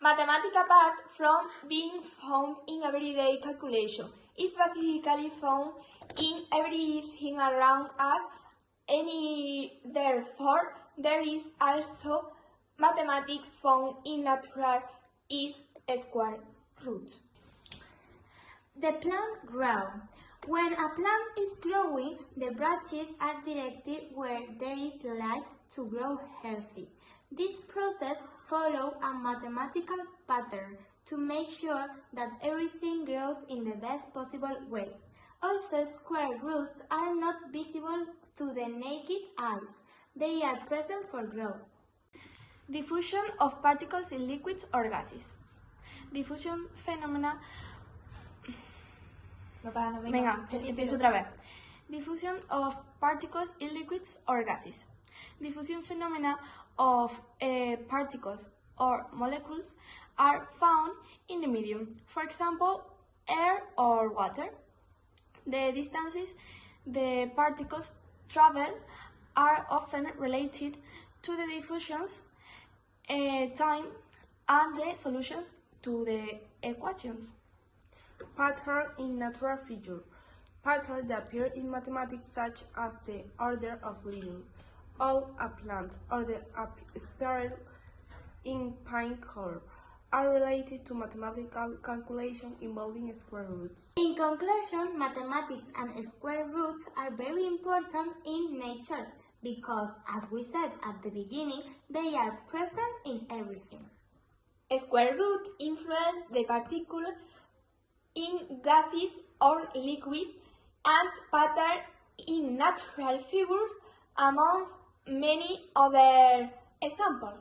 Mathematics, apart from being found in everyday calculation, is basically found in everything around us, and therefore there is also mathematics found in natural is square roots. The plant grows. When a plant is growing, the branches are directed where there is light to grow healthy. This process follows a mathematical pattern to make sure that everything grows in the best possible way. Also, square roots are not visible to the naked eyes. They are present for growth. Diffusion of particles in liquids or gases. Diffusion phenomena. Empiezo otra vez. Diffusion of particles in liquids or gases. Diffusion phenomena of particles or molecules are found in the medium, for example, air or water. The distances the particles travel are often related to the diffusion time and the solutions to the equations. Pattern in natural feature. Patterns that appear in mathematics such as the order of living, all a plant, or the spiral in pine cone are related to mathematical calculation involving square roots. In conclusion, mathematics and square roots are very important in nature because, as we said at the beginning, they are present in everything. Square roots influence the particles in gases or liquids and pattern in natural figures, amongst many other examples.